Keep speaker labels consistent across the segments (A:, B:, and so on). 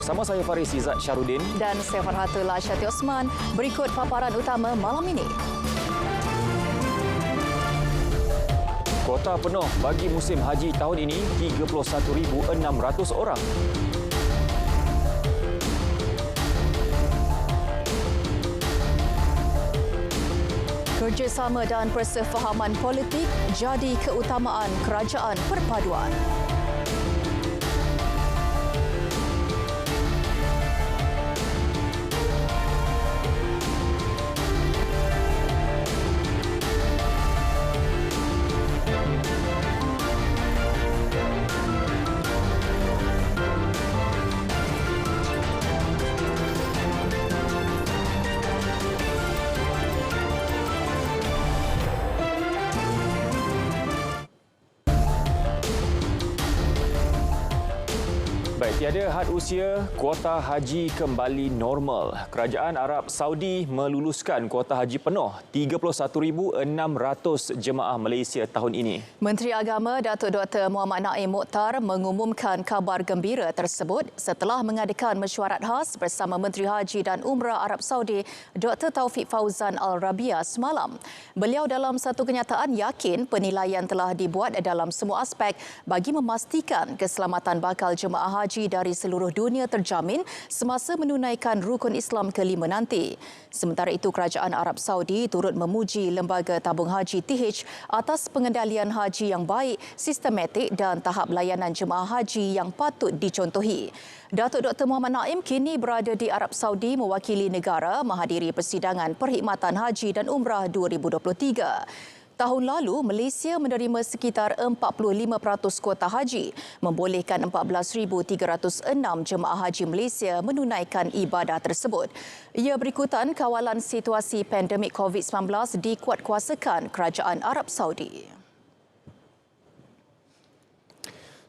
A: Bersama saya Faris Izzat Syarudin
B: dan saya Farhatullah Syati Osman. Berikut paparan utama malam ini.
A: Kuota penuh bagi musim haji tahun ini 31,600 orang.
B: Kerjasama dan persefahaman politik jadi keutamaan kerajaan perpaduan.
A: Baik, tiada had usia, kuota haji kembali normal. Kerajaan Arab Saudi meluluskan kuota haji penuh 31,600 jemaah Malaysia tahun ini.
B: Menteri Agama Datuk Dr. Muhammad Naim Mokhtar mengumumkan kabar gembira tersebut setelah mengadakan mesyuarat khas bersama Menteri Haji dan Umrah Arab Saudi Dr. Taufik Fauzan Al-Rabia semalam. Beliau dalam satu kenyataan yakin penilaian telah dibuat dalam semua aspek bagi memastikan keselamatan bakal jemaah haji dari seluruh dunia terjamin semasa menunaikan rukun Islam kelima nanti. Sementara itu, Kerajaan Arab Saudi turut memuji Lembaga Tabung Haji TH atas pengendalian haji yang baik, sistematik dan tahap layanan jemaah haji yang patut dicontohi. Datuk Dr. Muhammad Naim kini berada di Arab Saudi mewakili negara menghadiri persidangan perkhidmatan haji dan umrah 2023. Tahun lalu, Malaysia menerima sekitar 45% kuota haji, membolehkan 14,306 jemaah haji Malaysia menunaikan ibadah tersebut. Ia berikutan kawalan situasi pandemik COVID-19 dikuatkuasakan Kerajaan Arab Saudi.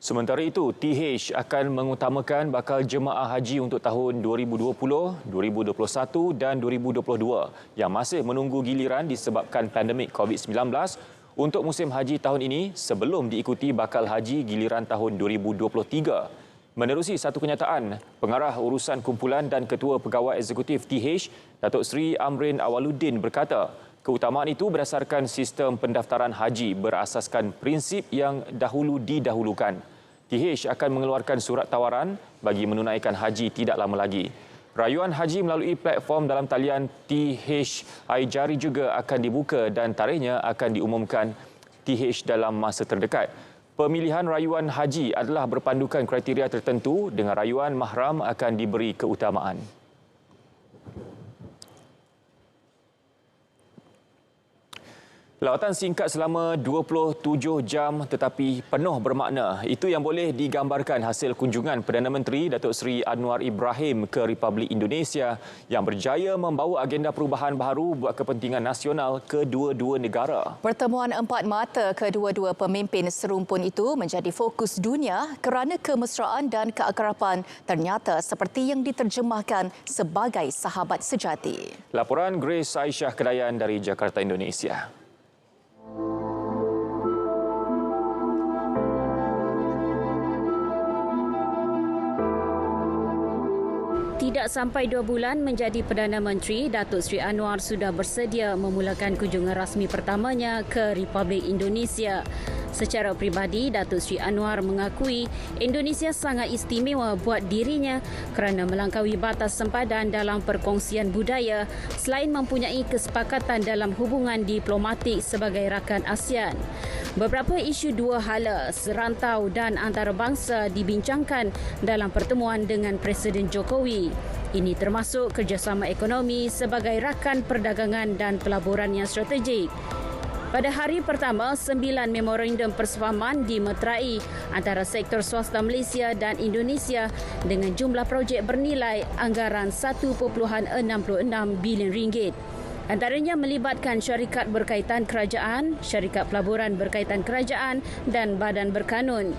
A: Sementara itu, TH akan mengutamakan bakal jemaah haji untuk tahun 2020, 2021 dan 2022 yang masih menunggu giliran disebabkan pandemik COVID-19 untuk musim haji tahun ini sebelum diikuti bakal haji giliran tahun 2023. Menerusi satu kenyataan, Pengarah Urusan Kumpulan dan Ketua Pegawai Eksekutif TH, Datuk Seri Amrin Awaluddin berkata, keutamaan itu berdasarkan sistem pendaftaran haji berasaskan prinsip yang dahulu didahulukan. TH akan mengeluarkan surat tawaran bagi menunaikan haji tidak lama lagi. Rayuan haji melalui platform dalam talian TH iJari juga akan dibuka dan tarikhnya akan diumumkan TH dalam masa terdekat. Pemilihan rayuan haji adalah berpandukan kriteria tertentu dengan rayuan mahram akan diberi keutamaan. Lawatan singkat selama 27 jam tetapi penuh bermakna. Itu yang boleh digambarkan hasil kunjungan Perdana Menteri Datuk Seri Anwar Ibrahim ke Republik Indonesia yang berjaya membawa agenda perubahan baharu buat kepentingan nasional kedua-dua negara.
B: Pertemuan empat mata kedua-dua pemimpin serumpun itu menjadi fokus dunia kerana kemesraan dan keakraban ternyata seperti yang diterjemahkan sebagai sahabat sejati.
A: Laporan Grace Aisyah Kedayan dari Jakarta, Indonesia.
C: Tidak sampai 2 bulan menjadi Perdana Menteri, Datuk Seri Anwar sudah bersedia memulakan kunjungan rasmi pertamanya ke Republik Indonesia. Secara peribadi, Datuk Seri Anwar mengakui Indonesia sangat istimewa buat dirinya kerana melangkaui batas sempadan dalam perkongsian budaya selain mempunyai kesepakatan dalam hubungan diplomatik sebagai rakan ASEAN. Beberapa isu dua hala, serantau dan antarabangsa dibincangkan dalam pertemuan dengan Presiden Jokowi. Ini termasuk kerjasama ekonomi sebagai rakan perdagangan dan pelaburan yang strategik. Pada hari pertama, 9 memorandum persefahaman dimeterai antara sektor swasta Malaysia dan Indonesia dengan jumlah projek bernilai anggaran RM1.66 bilion. Antaranya melibatkan syarikat berkaitan kerajaan, syarikat pelaburan berkaitan kerajaan dan badan berkanun.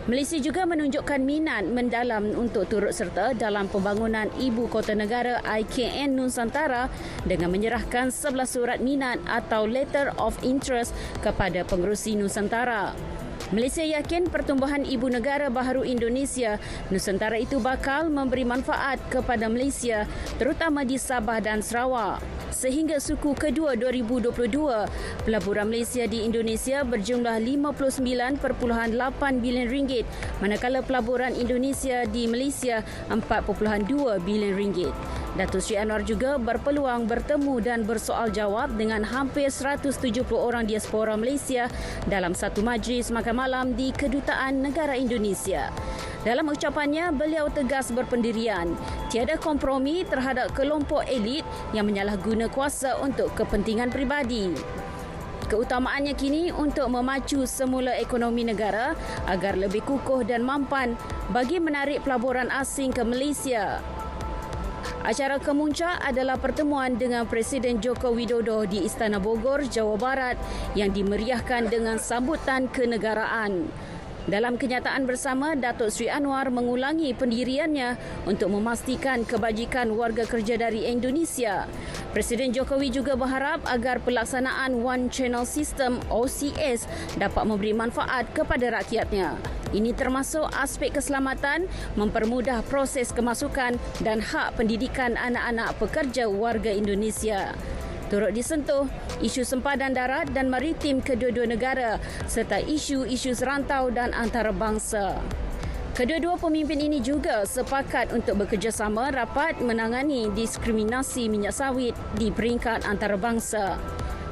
C: Malaysia juga menunjukkan minat mendalam untuk turut serta dalam pembangunan Ibu Kota Negara IKN Nusantara dengan menyerahkan 11 surat minat atau Letter of Interest kepada pengerusi Nusantara. Malaysia yakin pertumbuhan ibu negara baharu Indonesia, Nusantara itu bakal memberi manfaat kepada Malaysia, terutama di Sabah dan Sarawak. Sehingga suku kedua 2022, pelaburan Malaysia di Indonesia berjumlah 59.8 bilion ringgit, manakala pelaburan Indonesia di Malaysia 4.2 bilion ringgit. Datuk Seri Anwar juga berpeluang bertemu dan bersoal jawab dengan hampir 170 orang diaspora Malaysia dalam satu majlis makan malam di Kedutaan Negara Indonesia. Dalam ucapannya, beliau tegas berpendirian, tiada kompromi terhadap kelompok elit yang menyalahguna kuasa untuk kepentingan peribadi. Keutamaannya kini untuk memacu semula ekonomi negara agar lebih kukuh dan mampan bagi menarik pelaburan asing ke Malaysia. Acara kemuncak adalah pertemuan dengan Presiden Joko Widodo di Istana Bogor, Jawa Barat yang dimeriahkan dengan sambutan kenegaraan. Dalam kenyataan bersama, Datuk Seri Anwar mengulangi pendiriannya untuk memastikan kebajikan warga kerja dari Indonesia. Presiden Jokowi juga berharap agar pelaksanaan One Channel System OCS dapat memberi manfaat kepada rakyatnya. Ini termasuk aspek keselamatan, mempermudah proses kemasukan dan hak pendidikan anak-anak pekerja warga Indonesia. Turut disentuh isu sempadan darat dan maritim kedua-dua negara serta isu-isu serantau dan antarabangsa. Kedua-dua pemimpin ini juga sepakat untuk bekerjasama rapat menangani diskriminasi minyak sawit di peringkat antarabangsa.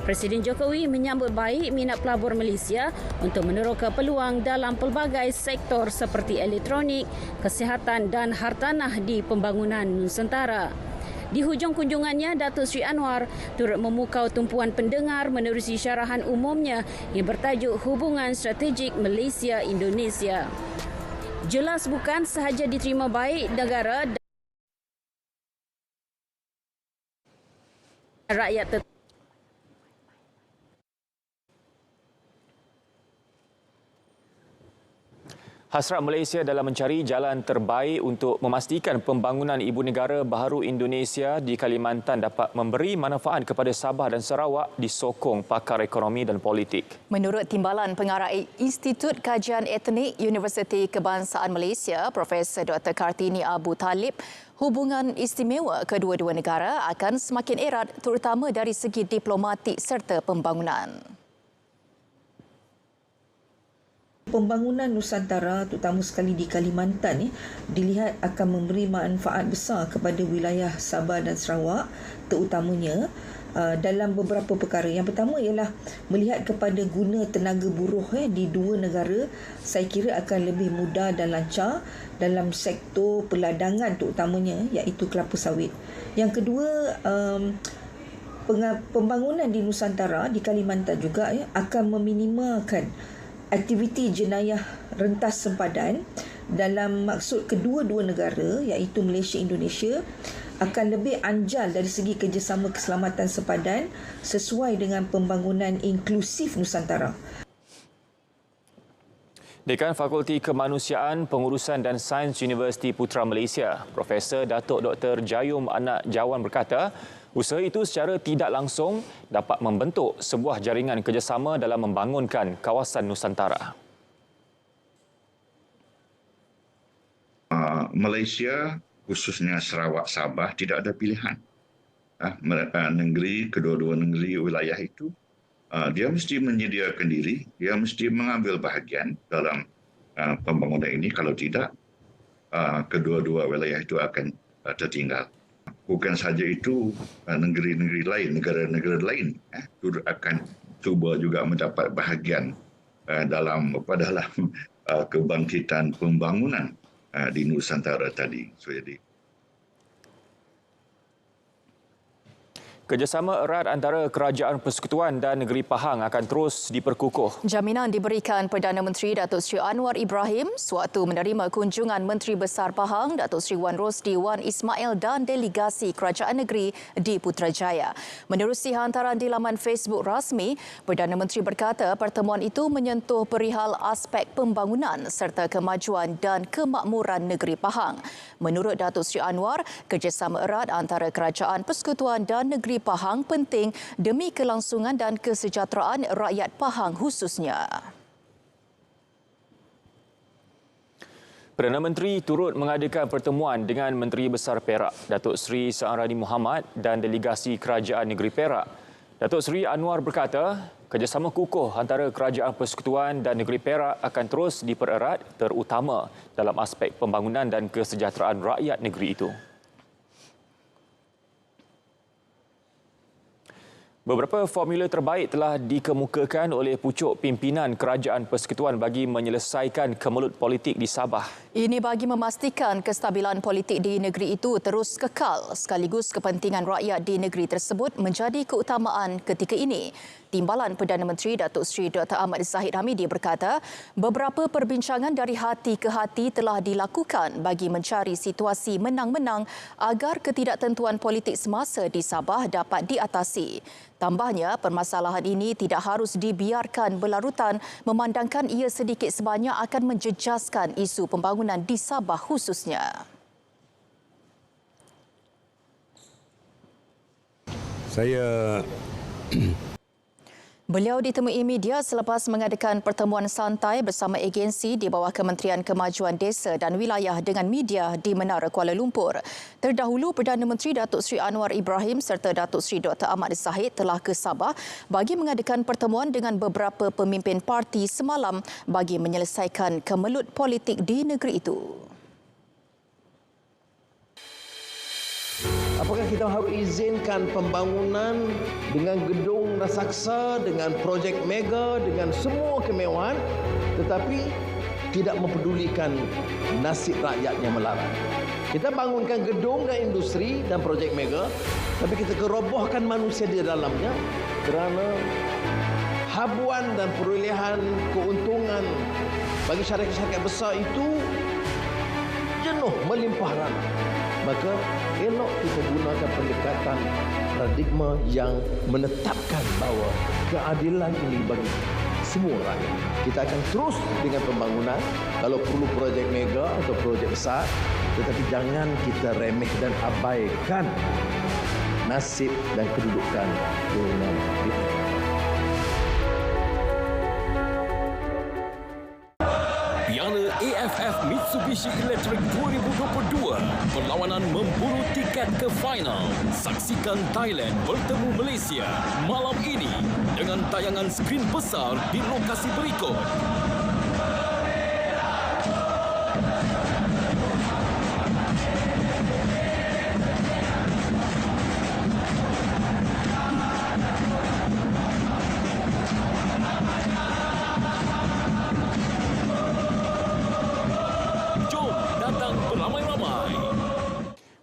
C: Presiden Jokowi menyambut baik minat pelabur Malaysia untuk meneroka peluang dalam pelbagai sektor seperti elektronik, kesihatan dan hartanah di pembangunan Nusantara. Di hujung kunjungannya, Datuk Seri Anwar turut memukau tumpuan pendengar menerusi syarahan umumnya yang bertajuk Hubungan Strategik Malaysia-Indonesia. Jelas bukan sahaja diterima baik negara dan rakyat tetap.
A: Hasrat Malaysia dalam mencari jalan terbaik untuk memastikan pembangunan ibu negara baharu Indonesia di Kalimantan dapat memberi manfaat kepada Sabah dan Sarawak disokong pakar ekonomi dan politik.
B: Menurut Timbalan Pengarah Institut Kajian Etnik Universiti Kebangsaan Malaysia, Profesor Dr. Kartini Abu Talib, hubungan istimewa kedua-dua negara akan semakin erat terutama dari segi diplomatik serta pembangunan.
D: Pembangunan Nusantara, terutama sekali di Kalimantan, dilihat akan memberi manfaat besar kepada wilayah Sabah dan Sarawak, terutamanya dalam beberapa perkara. Yang pertama ialah melihat kepada guna tenaga buruh di dua negara, saya kira akan lebih mudah dan lancar dalam sektor peladangan terutamanya, iaitu kelapa sawit. Yang kedua, pembangunan di Nusantara, di Kalimantan juga akan meminimalkan aktiviti jenayah rentas sempadan dalam maksud kedua-dua negara iaitu Malaysia Indonesia akan lebih anjal dari segi kerjasama keselamatan sempadan sesuai dengan pembangunan inklusif Nusantara.
A: Dekan Fakulti Kemanusiaan, Pengurusan dan Sains Universiti Putra Malaysia, Profesor Datuk Dr. Jayum Anak Jawan berkata, usaha itu secara tidak langsung dapat membentuk sebuah jaringan kerjasama dalam membangunkan kawasan Nusantara.
E: Malaysia, khususnya Sarawak, Sabah, tidak ada pilihan. Kedua-dua negeri wilayah itu, dia mesti menyediakan diri, dia mesti mengambil bahagian dalam pembangunan ini. Kalau tidak, kedua-dua wilayah itu akan tertinggal. Bukan saja itu, negeri-negeri lain, negara-negara lain akan cuba juga mendapat bahagian dalam kebangkitan pembangunan di Nusantara tadi.
A: Kerjasama erat antara Kerajaan Persekutuan dan Negeri Pahang akan terus diperkukuh.
B: Jaminan diberikan Perdana Menteri Datuk Seri Anwar Ibrahim sewaktu menerima kunjungan Menteri Besar Pahang Datuk Seri Wan Rosdi Wan Ismail dan delegasi Kerajaan Negeri di Putrajaya. Menerusi hantaran di laman Facebook rasmi, Perdana Menteri berkata pertemuan itu menyentuh perihal aspek pembangunan serta kemajuan dan kemakmuran negeri Pahang. Menurut Datuk Seri Anwar, kerjasama erat antara Kerajaan Persekutuan dan Negeri Pahang penting demi kelangsungan dan kesejahteraan rakyat Pahang khususnya.
A: Perdana Menteri turut mengadakan pertemuan dengan Menteri Besar Perak, Datuk Seri Sa'arani Muhammad dan delegasi Kerajaan Negeri Perak. Datuk Seri Anwar berkata, kerjasama kukuh antara Kerajaan Persekutuan dan Negeri Perak akan terus dipererat terutama dalam aspek pembangunan dan kesejahteraan rakyat negeri itu. Beberapa formula terbaik telah dikemukakan oleh pucuk pimpinan Kerajaan Persekutuan bagi menyelesaikan kemelut politik di Sabah.
B: Ini bagi memastikan kestabilan politik di negeri itu terus kekal sekaligus kepentingan rakyat di negeri tersebut menjadi keutamaan ketika ini. Timbalan Perdana Menteri Datuk Seri Dr. Ahmad Zahid Hamidi berkata, beberapa perbincangan dari hati ke hati telah dilakukan bagi mencari situasi menang-menang agar ketidaktentuan politik semasa di Sabah dapat diatasi. Tambahnya, permasalahan ini tidak harus dibiarkan berlarutan memandangkan ia sedikit sebanyak akan menjejaskan isu pembangunan di Sabah khususnya. Beliau ditemui media selepas mengadakan pertemuan santai bersama agensi di bawah Kementerian Kemajuan Desa dan Wilayah dengan media di Menara Kuala Lumpur. Terdahulu, Perdana Menteri Datuk Seri Anwar Ibrahim serta Datuk Seri Dr. Ahmad Zahid telah ke Sabah bagi mengadakan pertemuan dengan beberapa pemimpin parti semalam bagi menyelesaikan kemelut politik di negeri itu.
F: Apakah kita harus izinkan pembangunan dengan gedung raksasa, dengan projek mega, dengan semua kemewahan tetapi tidak mempedulikan nasib rakyat yang melarat? Kita bangunkan gedung dan industri dan projek mega tapi kita kerobohkan manusia di dalamnya kerana habuan dan perolehan keuntungan bagi syarikat-syarikat besar itu jenuh melimpah ranah. Maka elok kita gunakan pendekatan paradigma yang menetapkan bahawa keadilan ini bagi semua rakyat. Kita akan terus dengan pembangunan kalau perlu projek mega atau projek besar, tetapi jangan kita remeh dan abaikan nasib dan kedudukan golongan itu.
G: Piala AFF Mitsubishi Electric 2022, perlawanan memburu tiket ke final. Saksikan Thailand bertemu Malaysia malam ini dengan tayangan skrin besar di lokasi berikut.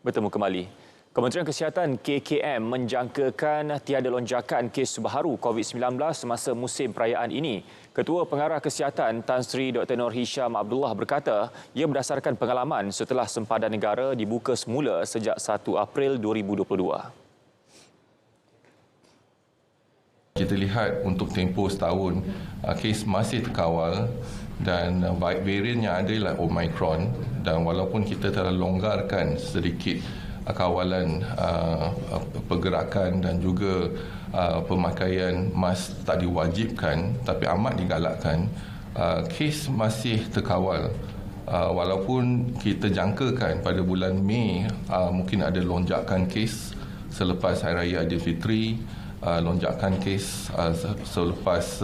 A: Bertemu kembali. Kementerian Kesihatan KKM menjangkakan tiada lonjakan kes baharu COVID-19 semasa musim perayaan ini. Ketua Pengarah Kesihatan Tan Sri Dr. Nur Hisham Abdullah berkata, ia berdasarkan pengalaman setelah sempadan negara dibuka semula sejak 1 April 2022.
H: Kita lihat untuk tempoh setahun, kes masih terkawal dan varian yang ada ialah Omicron, dan walaupun kita telah longgarkan sedikit kawalan pergerakan dan juga pemakaian mask tak diwajibkan tapi amat digalakkan, kes masih terkawal. Walaupun kita jangkakan pada bulan Mei mungkin ada lonjakan kes selepas Hari Raya Aidilfitri, lonjakan kes selepas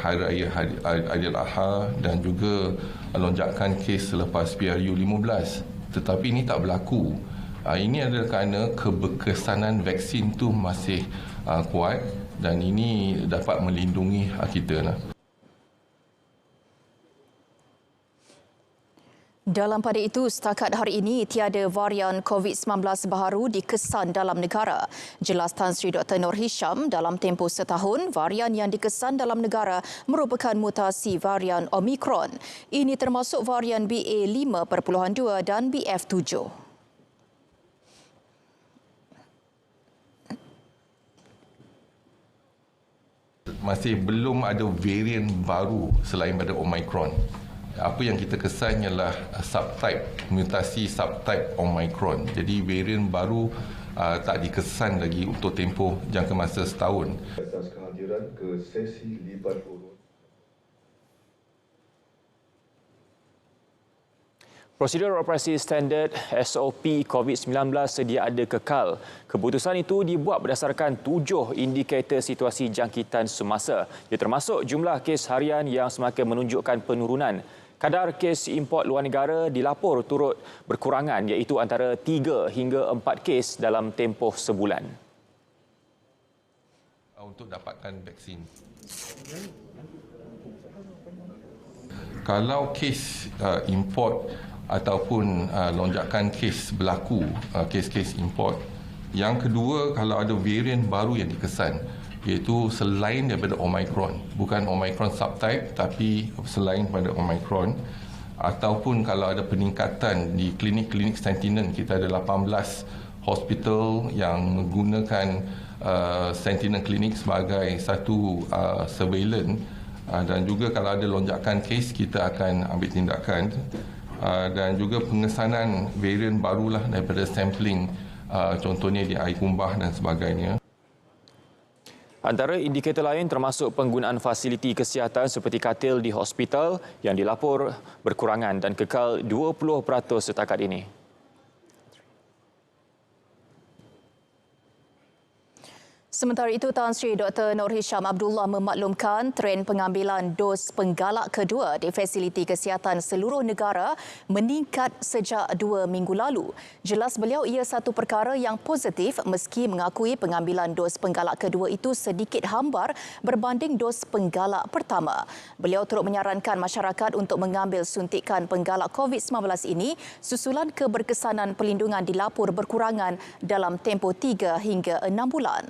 H: Hari Raya Aidiladha dan juga lonjakan kes selepas PRU 15. Tetapi ini tak berlaku. Ini adalah kerana keberkesanan vaksin tu masih kuat dan ini dapat melindungi kita.
B: Dalam pada itu, setakat hari ini tiada varian COVID-19 baharu dikesan dalam negara. Jelas Tan Sri Dr. Nur Hisham, dalam tempoh setahun, varian yang dikesan dalam negara merupakan mutasi varian Omicron. Ini termasuk varian BA5.2 dan BF7.
H: Masih belum ada varian baru selain pada Omicron. Apa yang kita kesan ialah subtype, mutasi subtype Omicron. Jadi varian baru tak dikesan lagi untuk tempoh jangka masa setahun.
I: Atas kehadiran ke sesi libat urut.
A: Prosedur operasi standard SOP COVID-19 sedia ada kekal. Keputusan itu dibuat berdasarkan 7 indikator situasi jangkitan semasa. Ia termasuk jumlah kes harian yang semakin menunjukkan penurunan. Kadar kes import luar negara dilapor turut berkurangan iaitu antara 3 hingga 4 kes dalam tempoh sebulan.
H: Untuk dapatkan vaksin. Kalau kes import ataupun lonjakan kes berlaku, kes-kes import. Yang kedua, kalau ada varian baru yang dikesan, iaitu selain daripada Omicron, bukan Omicron subtype tapi selain daripada Omicron, ataupun kalau ada peningkatan di klinik-klinik Sentinel, kita ada 18 hospital yang menggunakan Sentinel Clinic sebagai satu surveillance, dan juga kalau ada lonjakan kes kita akan ambil tindakan, dan juga pengesanan varian barulah daripada sampling, contohnya di air kumbah dan sebagainya.
A: Antara indikator lain termasuk penggunaan fasiliti kesihatan seperti katil di hospital yang dilapor berkurangan dan kekal 20% setakat ini.
B: Sementara itu, Tan Sri Dr. Noor Hisham Abdullah memaklumkan tren pengambilan dos penggalak kedua di fasiliti kesihatan seluruh negara meningkat sejak 2 minggu lalu. Jelas beliau ia satu perkara yang positif meski mengakui pengambilan dos penggalak kedua itu sedikit hambar berbanding dos penggalak pertama. Beliau turut menyarankan masyarakat untuk mengambil suntikan penggalak COVID-19 ini susulan keberkesanan pelindungan dilapor berkurangan dalam tempoh 3 hingga 6 bulan.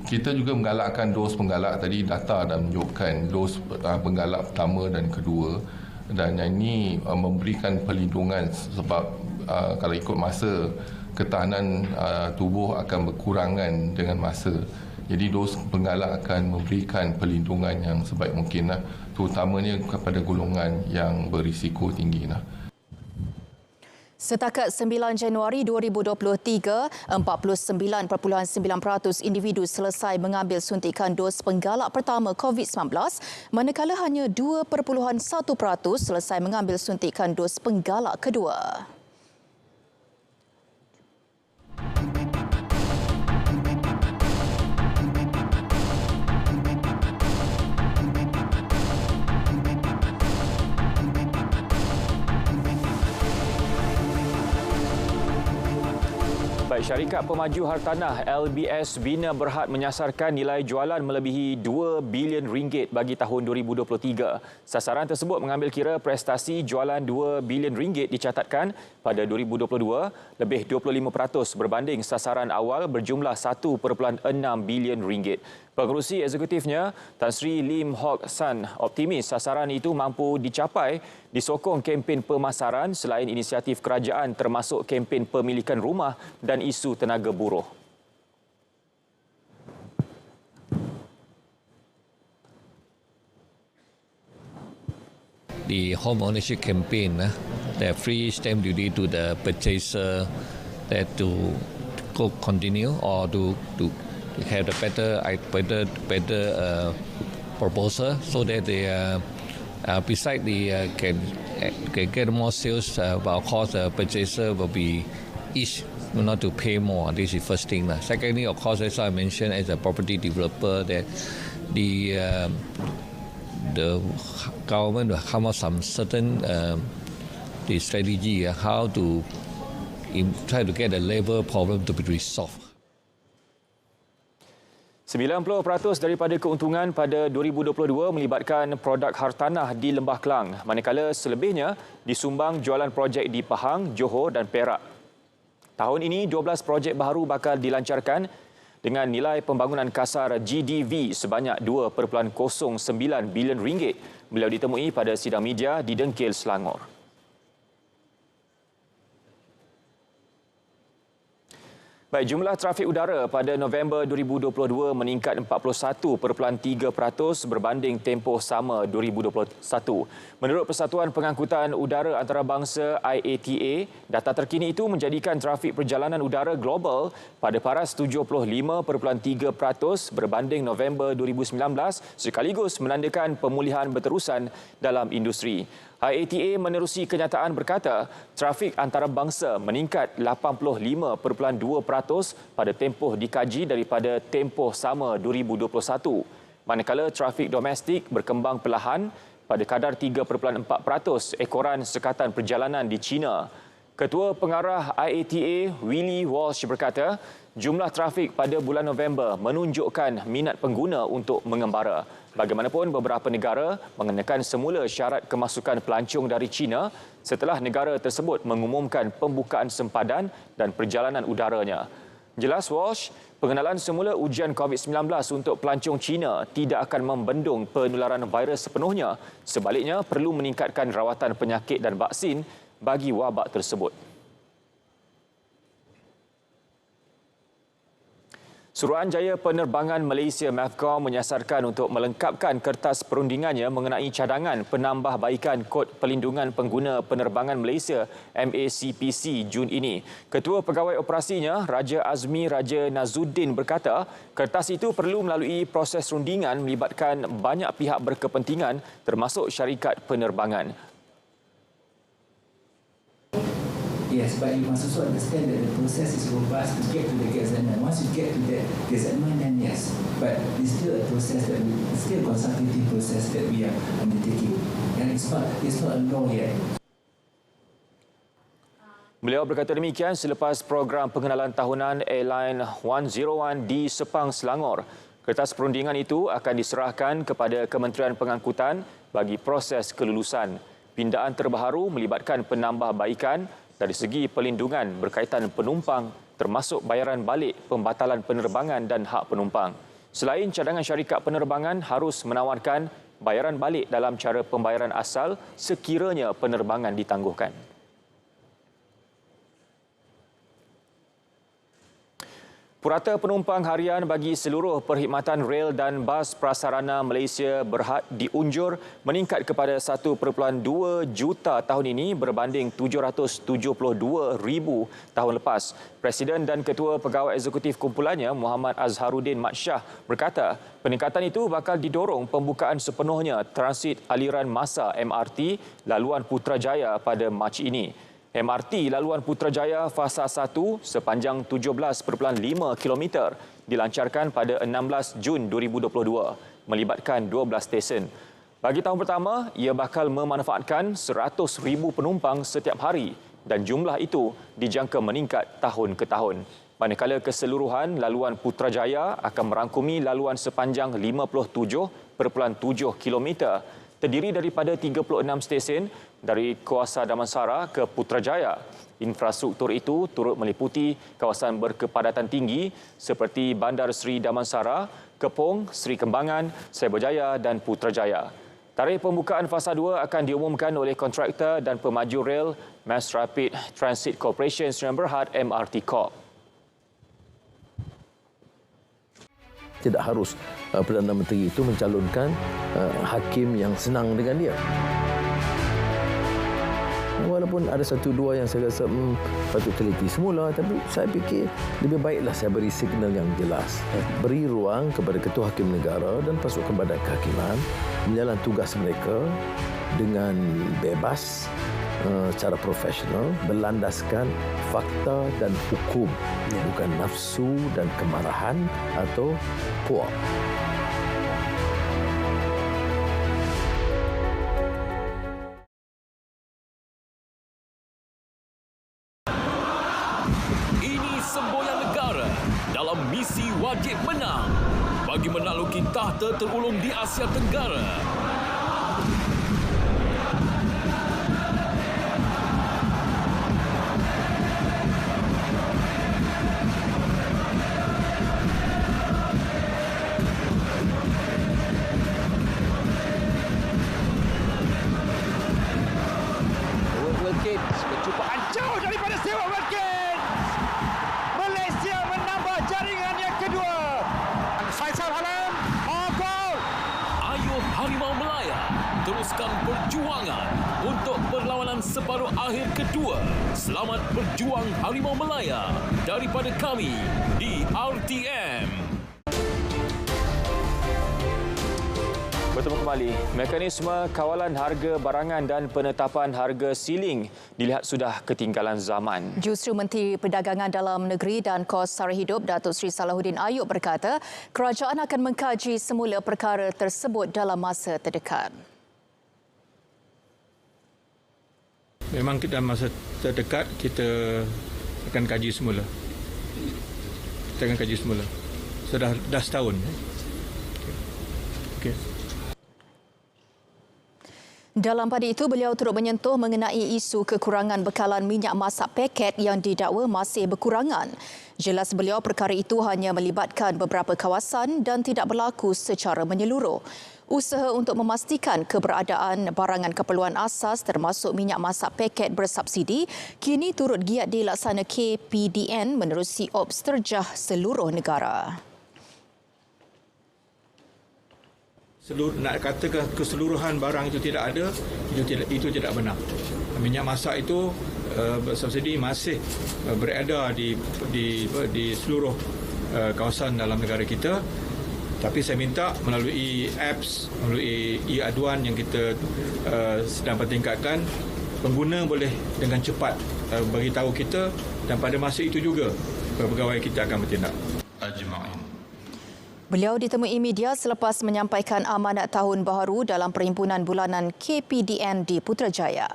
H: Kita juga menggalakkan dos penggalak tadi, data dah menunjukkan dos penggalak pertama dan kedua, dan yang ini memberikan perlindungan sebab kalau ikut masa ketahanan tubuh akan berkurangan dengan masa. Jadi dos penggalak akan memberikan perlindungan yang sebaik mungkin, terutamanya kepada golongan yang berisiko tinggi.
B: Setakat 9 Januari 2023, 49.9% individu selesai mengambil suntikan dos penggalak pertama COVID-19, manakala hanya 2.1% selesai mengambil suntikan dos penggalak kedua.
A: Baik, syarikat pemaju hartanah LBS Bina Berhad menyasarkan nilai jualan melebihi 2 bilion ringgit bagi tahun 2023. Sasaran tersebut mengambil kira prestasi jualan 2 bilion ringgit dicatatkan pada 2022 lebih 25% berbanding sasaran awal berjumlah 1.6 bilion ringgit. Pengerusi eksekutifnya, Tan Sri Lim Hock San, optimis sasaran itu mampu dicapai disokong kempen pemasaran selain inisiatif kerajaan termasuk kempen pemilikan rumah dan isu tenaga buruh.
I: The home ownership campaign, the free stamp duty to the purchaser, that to continue or to have a better proposal so that they besides the can get more sales, but of course the purchaser will be each not to pay more. This is first thing. Secondly, of course, as I mentioned, as a property developer, that the government will come up some certain the strategy how to try to get the labour problem to be resolved.
A: 90% daripada keuntungan pada 2022 melibatkan produk hartanah di Lembah Kelang, manakala selebihnya disumbang jualan projek di Pahang, Johor dan Perak. Tahun ini 12 projek baru bakal dilancarkan dengan nilai pembangunan kasar GDV sebanyak 2.09 bilion ringgit. Beliau ditemui pada sidang media di Dengkil, Selangor. Baik, jumlah trafik udara pada November 2022 meningkat 41.3% berbanding tempoh sama 2021. Menurut Persatuan Pengangkutan Udara Antarabangsa IATA, data terkini itu menjadikan trafik perjalanan udara global pada paras 75.3% berbanding November 2019 sekaligus menandakan pemulihan berterusan dalam industri. IATA menerusi kenyataan berkata, trafik antarabangsa meningkat 85.2% pada tempoh dikaji daripada tempoh sama 2021. Manakala trafik domestik berkembang perlahan pada kadar 3.4% ekoran sekatan perjalanan di China. Ketua Pengarah IATA, Willie Walsh berkata, jumlah trafik pada bulan November menunjukkan minat pengguna untuk mengembara. Bagaimanapun, beberapa negara mengenakan semula syarat kemasukan pelancong dari China setelah negara tersebut mengumumkan pembukaan sempadan dan perjalanan udaranya. Jelas Walsh, pengenalan semula ujian COVID-19 untuk pelancong China tidak akan membendung penularan virus sepenuhnya. Sebaliknya, perlu meningkatkan rawatan penyakit dan vaksin bagi wabak tersebut. Suruhanjaya Penerbangan Malaysia MAVCOM menyasarkan untuk melengkapkan kertas perundingannya mengenai cadangan penambahbaikan Kod Pelindungan Pengguna Penerbangan Malaysia MACPC Jun ini. Ketua Pegawai Operasinya, Raja Azmi Raja Nazuddin berkata, kertas itu perlu melalui proses rundingan melibatkan banyak pihak berkepentingan termasuk syarikat penerbangan.
J: Yes, but you must also understand that the process is robust to get to the gazettement. Once you get to that gazettement, then yes. But it's still a process it's still a consultative process that we are undertaking. And it's not a law yet.
A: Beliau berkata demikian selepas program pengenalan tahunan Airline 101 di Sepang, Selangor. Kertas perundingan itu akan diserahkan kepada Kementerian Pengangkutan bagi proses kelulusan. Pindaan terbaru melibatkan penambahbaikan dari segi pelindungan berkaitan penumpang termasuk bayaran balik pembatalan penerbangan dan hak penumpang. Selain cadangan syarikat penerbangan harus menawarkan bayaran balik dalam cara pembayaran asal sekiranya penerbangan ditangguhkan. Purata penumpang harian bagi seluruh perkhidmatan rel dan bas prasarana Malaysia berhad diunjur meningkat kepada 1.2 juta tahun ini berbanding 772,000 tahun lepas. Presiden dan Ketua Pegawai Eksekutif kumpulannya Muhammad Azharuddin Mat Shah berkata, peningkatan itu bakal didorong pembukaan sepenuhnya transit aliran massa MRT laluan Putrajaya pada Mac ini. MRT laluan Putrajaya Fasa 1 sepanjang 17.5 km dilancarkan pada 16 Jun 2022 melibatkan 12 stesen. Bagi tahun pertama, ia bakal memanfaatkan 100,000 penumpang setiap hari dan jumlah itu dijangka meningkat tahun ke tahun. Manakala keseluruhan laluan Putrajaya akan merangkumi laluan sepanjang 57.7 km terdiri daripada 36 stesen dari kawasan Damansara ke Putrajaya. Infrastruktur itu turut meliputi kawasan berkepadatan tinggi seperti Bandar Seri Damansara, Kepong, Seri Kembangan, Cyberjaya dan Putrajaya. Tarikh pembukaan Fasa 2 akan diumumkan oleh kontraktor dan pemaju rel Mass Rapid Transit Corporation Sdn Bhd MRT Corp.
F: Tidak harus Perdana Menteri itu mencalonkan hakim yang senang dengan dia. Walaupun ada satu dua yang saya rasa patut teliti semula, tapi saya fikir lebih baiklah saya beri signal yang jelas. Beri ruang kepada Ketua Hakim Negara dan pasukan badan kehakiman menjalankan tugas mereka dengan bebas, secara profesional, berlandaskan fakta dan hukum, bukan nafsu dan kemarahan atau puak.
G: Ini semboyan negara dalam misi wajib menang bagi menakluki tahta terulung di Asia Tenggara.
K: Wilkins mencuba hancur daripada Stewart Wilkins. Malaysia
G: teruskan perjuangan untuk perlawanan separuh akhir kedua. Selamat berjuang Harimau Melaya daripada kami di RTM.
A: Bertemu kembali. Mekanisme kawalan harga barangan dan penetapan harga siling dilihat sudah ketinggalan zaman.
B: Justru Menteri Perdagangan Dalam Negeri dan Kos Sara Hidup Datuk Seri Salahuddin Ayub berkata, kerajaan akan mengkaji semula perkara tersebut dalam masa terdekat.
K: Memang dalam masa terdekat kita akan kaji semula. Kita akan kaji semula. Dah setahun. Okey.
B: Dalam pada itu, beliau turut menyentuh mengenai isu kekurangan bekalan minyak masak paket yang didakwa masih berkurangan. Jelas beliau perkara itu hanya melibatkan beberapa kawasan dan tidak berlaku secara menyeluruh. Usaha untuk memastikan keberadaan barangan keperluan asas termasuk minyak masak paket bersubsidi kini turut giat dilaksana KPDN menerusi ops terjah seluruh negara.
K: Nak katakan keseluruhan barang itu tidak ada, itu tidak benar. Minyak masak itu bersubsidi masih beredar di seluruh kawasan dalam negara kita. Tapi saya minta melalui apps, melalui e-aduan yang kita sedang pertingkatkan, pengguna boleh dengan cepat bagi tahu kita dan pada masa itu juga pegawai kita akan bertindak. Ajma'in.
B: Beliau ditemui media selepas menyampaikan amanat tahun baharu dalam perhimpunan bulanan KPDN di Putrajaya.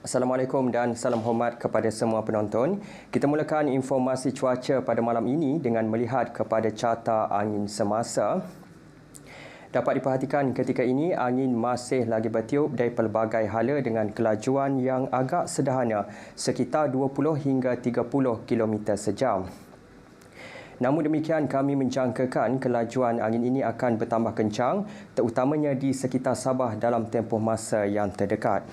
L: Assalamualaikum dan salam hormat kepada semua penonton. Kita mulakan informasi cuaca pada malam ini dengan melihat kepada carta angin semasa. Dapat diperhatikan ketika ini angin masih lagi bertiup dari pelbagai hala dengan kelajuan yang agak sederhana sekitar 20 hingga 30 km sejam. Namun demikian kami menjangkakan kelajuan angin ini akan bertambah kencang terutamanya di sekitar Sabah dalam tempoh masa yang terdekat.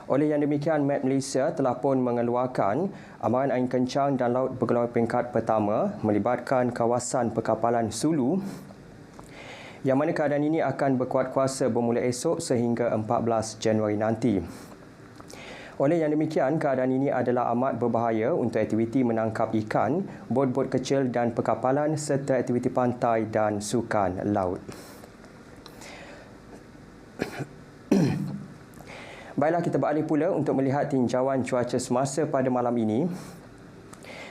L: Oleh yang demikian, Met Malaysia telah pun mengeluarkan amaran angin kencang dan laut bergelombang peringkat pertama melibatkan kawasan perkapalan Sulu yang mana keadaan ini akan berkuat kuasa bermula esok sehingga 14 Januari nanti. Oleh yang demikian, keadaan ini adalah amat berbahaya untuk aktiviti menangkap ikan, bot-bot kecil dan perkapalan serta aktiviti pantai dan sukan laut. Baiklah, kita beralih pula untuk melihat tinjauan cuaca semasa pada malam ini.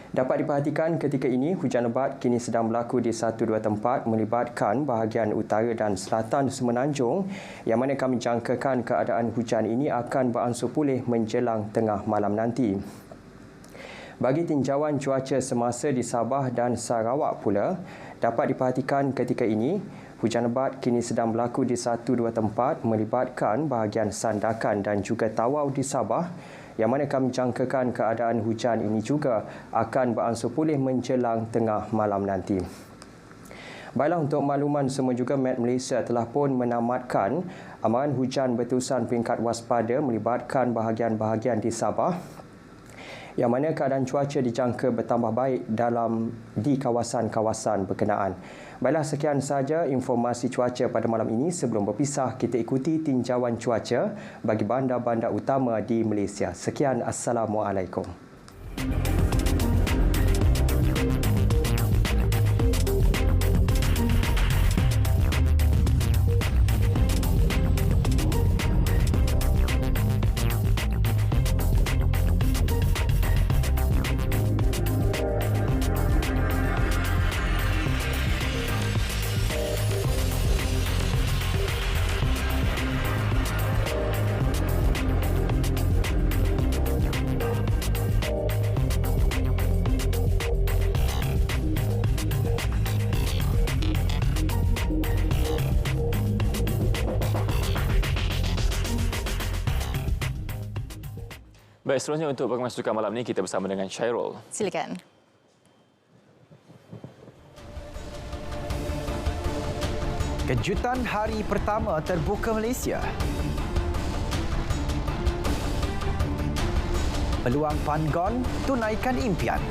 L: Dapat diperhatikan ketika ini hujan lebat kini sedang berlaku di 1-2 tempat melibatkan bahagian utara dan selatan Semenanjung yang mana kami jangkakan keadaan hujan ini akan beransur pulih menjelang tengah malam nanti. Bagi tinjauan cuaca semasa di Sabah dan Sarawak pula, dapat diperhatikan ketika ini hujan lebat kini sedang berlaku di 1-2 tempat melibatkan bahagian Sandakan dan juga Tawau di Sabah yang mana kami jangkakan keadaan hujan ini juga akan beransur pulih menjelang tengah malam nanti. Baiklah, untuk makluman semua juga, Met Malaysia telah pun menamatkan amaran hujan berterusan peringkat waspada melibatkan bahagian-bahagian di Sabah yang mana keadaan cuaca dijangka bertambah baik di kawasan-kawasan berkenaan. Baiklah, sekian sahaja informasi cuaca pada malam ini. Sebelum berpisah, kita ikuti tinjauan cuaca bagi bandar-bandar utama di Malaysia. Sekian, Assalamualaikum.
A: Baik, seterusnya untuk perkembangan sukan malam ini kita bersama dengan Syairul.
B: Silakan.
M: Kejutan hari pertama terbuka Malaysia. Peluang Panggon tunaikan impian.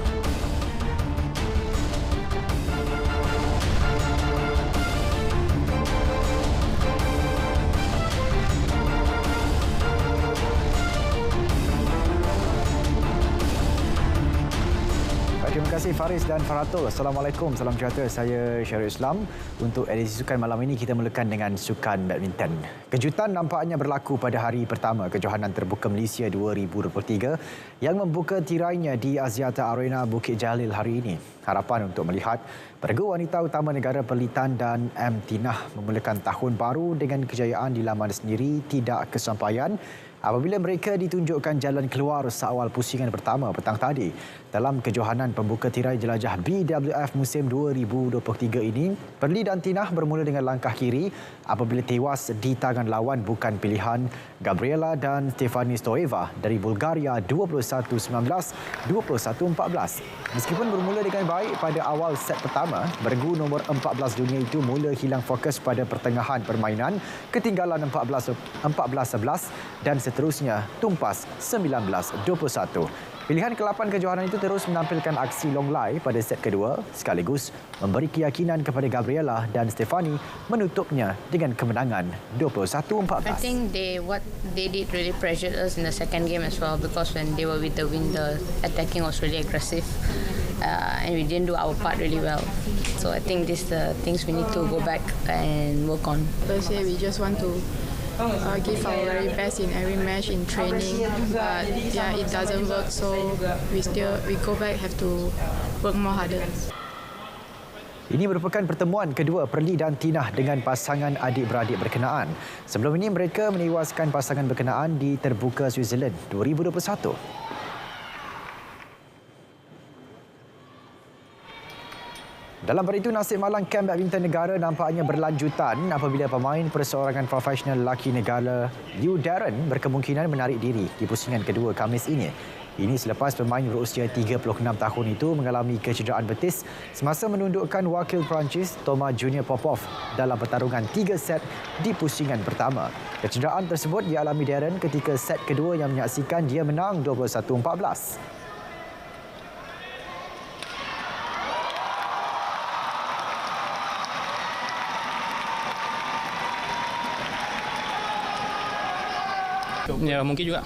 M: Terima kasih Faris dan Faratul. Assalamualaikum, salam sejahtera. Saya Syarul Islam. Untuk edisi sukan malam ini kita mulakan dengan sukan badminton. Kejutan nampaknya berlaku pada hari pertama Kejohanan Terbuka Malaysia 2023 yang membuka tirainya di Axiata Arena Bukit Jalil hari ini. Harapan untuk melihat peregu wanita utama negara Perlitan dan M. Tinah memulakan tahun baru dengan kejayaan di laman sendiri tidak kesampaian apabila mereka ditunjukkan jalan keluar seawal pusingan pertama petang tadi. Dalam kejohanan pembuka tirai jelajah BWF musim 2023 ini, Perli dan Tinah bermula dengan langkah kiri apabila tewas di tangan lawan bukan pilihan Gabriela dan Stefani Stoeva dari Bulgaria 21-19, 21-14. Meskipun bermula dengan baik pada awal set pertama, beregu nombor 14 dunia itu mula hilang fokus pada pertengahan permainan, ketinggalan 14-11 dan seterusnya tumpas 19-21. Pilihan ke-8 kejohanan itu terus menampilkan aksi long lay pada set kedua sekaligus memberi keyakinan kepada Gabriela dan Stefani menutupnya dengan kemenangan 21-14.
N: I think what they did really pressured us in the second game as well, because when they were with the wind, the attacking was really aggressive and we didn't do our part really well. So I think these are the things we need to go back and work on.
O: First we just want to give our very best in every match in training, but yeah, it doesn't work, so we go back, have to work more harder.
M: Ini merupakan pertemuan kedua Perli dan Tinah dengan pasangan adik-beradik berkenaan. Sebelum ini mereka menewaskan pasangan berkenaan di Terbuka Switzerland 2021. Dalam pada itu, nasib malang kem badminton negara nampaknya berlanjutan apabila pemain perseorangan profesional lelaki negara Liu Darren berkemungkinan menarik diri di pusingan kedua Khamis ini. Ini selepas pemain berusia 36 tahun itu mengalami kecederaan betis semasa menundukkan wakil Perancis Thomas Junior Popov dalam pertarungan 3 set di pusingan pertama. Kecederaan tersebut dialami Darren ketika set kedua yang menyaksikan dia menang 21-14.
P: Ya, mungkin juga.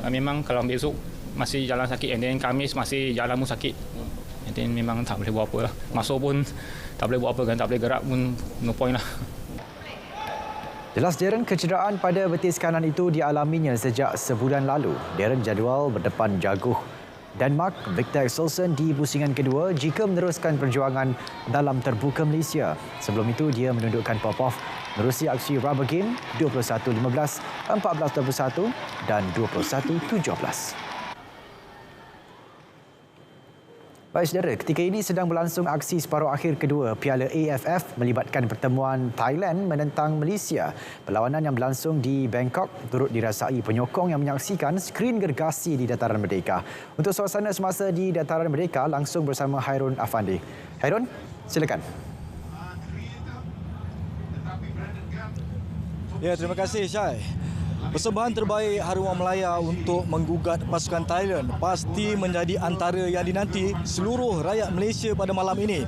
P: Memang kalau besok masih jalan sakit, and then Khamis masih jalan pun sakit. And then memang tak boleh buat apa lah. Masuk pun tak boleh buat apa kan, tak boleh gerak pun no point lah.
M: Jelas Darren, kecederaan pada betis kanan itu dialaminya sejak sebulan lalu. Darren jadual berdepan jaguh Denmark Victor Axelsen di pusingan kedua jika meneruskan perjuangan dalam Terbuka Malaysia. Sebelum itu dia menundukkan Popov menerusi aksi rubber game 21-15, 14-21 dan 21-17. Baik saudara, ketika ini sedang berlangsung aksi separuh akhir kedua Piala AFF melibatkan pertemuan Thailand menentang Malaysia. Perlawanan yang berlangsung di Bangkok turut dirasai penyokong yang menyaksikan skrin gergasi di Dataran Merdeka. Untuk suasana semasa di Dataran Merdeka langsung bersama Hairun Afandi. Hairun, silakan.
Q: Ya, terima kasih Syai. Persembahan terbaik Harimau Melaya untuk menggugat pasukan Thailand pasti menjadi antara yang dinanti seluruh rakyat Malaysia pada malam ini.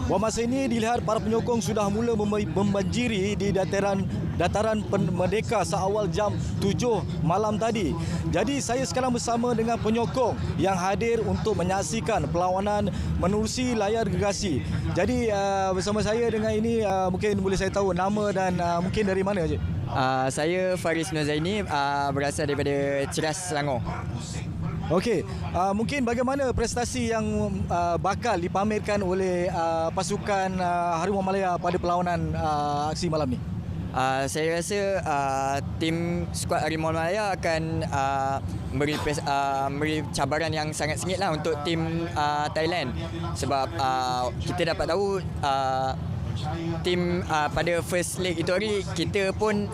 Q: Buat masa ini dilihat para penyokong sudah mula membanjiri di dataran Merdeka seawal jam 7 malam tadi. Jadi saya sekarang bersama dengan penyokong yang hadir untuk menyaksikan perlawanan menerusi layar gergasi. Jadi bersama saya dengan ini mungkin boleh saya tahu nama dan mungkin dari mana Encik?
R: Saya Faris Nur Zaini, berasal daripada Ceras, Selangor.
Q: Okey, mungkin bagaimana prestasi yang bakal dipamerkan oleh pasukan Harimau Malaya pada perlawanan aksi malam ni?
R: Saya rasa tim skuad Harimau Malaya akan memberi cabaran yang sangat sengitlah untuk tim Thailand, sebab kita dapat tahu tim pada first leg itu hari kita pun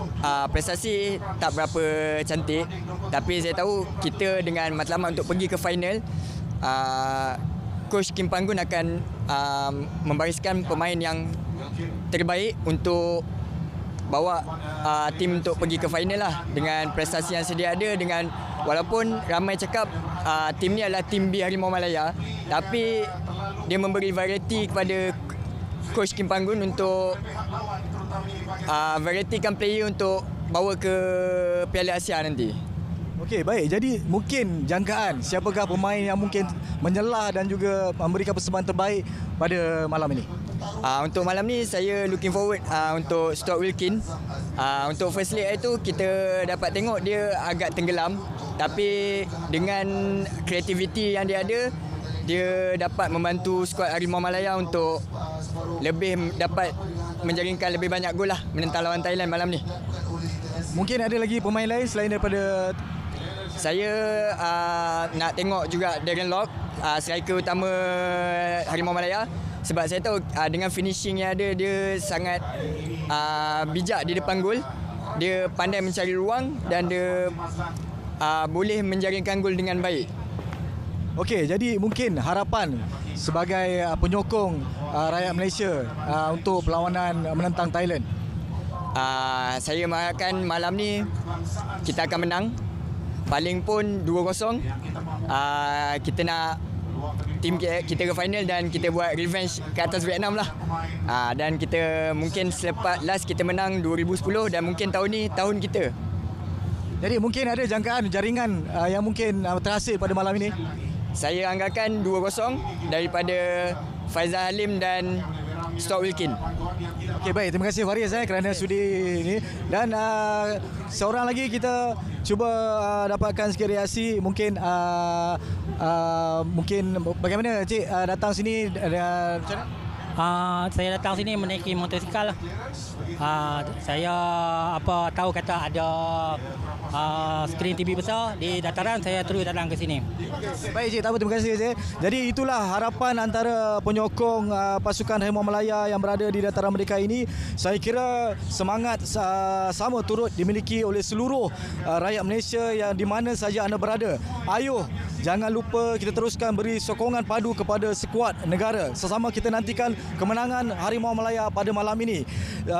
R: prestasi tak berapa cantik, tapi saya tahu kita dengan matlamat untuk pergi ke final, Coach Kim Panggun akan membariskan pemain yang terbaik untuk bawa tim untuk pergi ke final lah dengan prestasi yang sedia ada. Dengan walaupun ramai cakap tim ni adalah tim B Harimau Malaya, tapi dia memberi variety kepada Coach Kim Panggun untuk varietykan player untuk bawa ke Piala Asia nanti.
Q: Okey, baik. Jadi mungkin jangkaan siapakah pemain yang mungkin menyelah dan juga memberikan persembahan terbaik pada malam ini?
R: Untuk malam ni saya looking forward untuk Stuart Wilkin. Untuk first leg itu kita dapat tengok dia agak tenggelam, tapi dengan kreativiti yang dia ada, dia dapat membantu skuad Harimau Malaya untuk lebih dapat menjaringkan lebih banyak gol lah menentang lawan Thailand malam ni.
Q: Mungkin ada lagi pemain lain selain daripada
R: saya nak tengok juga Darren Lock, striker utama Harimau Malaya, sebab saya tahu dengan finishing yang ada, dia sangat bijak di depan gol. Dia pandai mencari ruang dan dia boleh menjaringkan gol dengan baik.
Q: Okey, jadi mungkin harapan sebagai penyokong rakyat Malaysia untuk perlawanan menentang Thailand.
R: Saya mengharapkan malam ni kita akan menang. Paling pun 2-0. Kita nak tim kita ke final dan kita buat revenge ke atas Vietnam lah. Dan kita mungkin selepas last kita menang 2010 dan mungkin tahun ni tahun kita.
Q: Jadi mungkin ada jangkaan jaringan yang mungkin terhasil pada malam ini.
R: Saya anggarkan 2-0 daripada Faizal Halim dan Stuart Wilkin.
Q: Okey, baik. Terima kasih Faris kerana sudi ini. Dan seorang lagi kita cuba dapatkan sikit reaksi. Mungkin bagaimana Cik datang sini macam mana?
S: Saya datang sini menaiki motosikal. Saya tahu kata ada skrin TV besar di dataran, saya terus datang ke sini.
Q: Baik Cik, terima kasih Cik. Jadi itulah harapan antara penyokong pasukan Harimau Malaya yang berada di dataran Merdeka ini. Saya kira semangat sama turut dimiliki oleh seluruh rakyat Malaysia yang di mana saja anda berada. Ayuh, jangan lupa kita teruskan beri sokongan padu kepada skuad negara. Sesama kita nantikan kemenangan Harimau Malaya pada malam ini.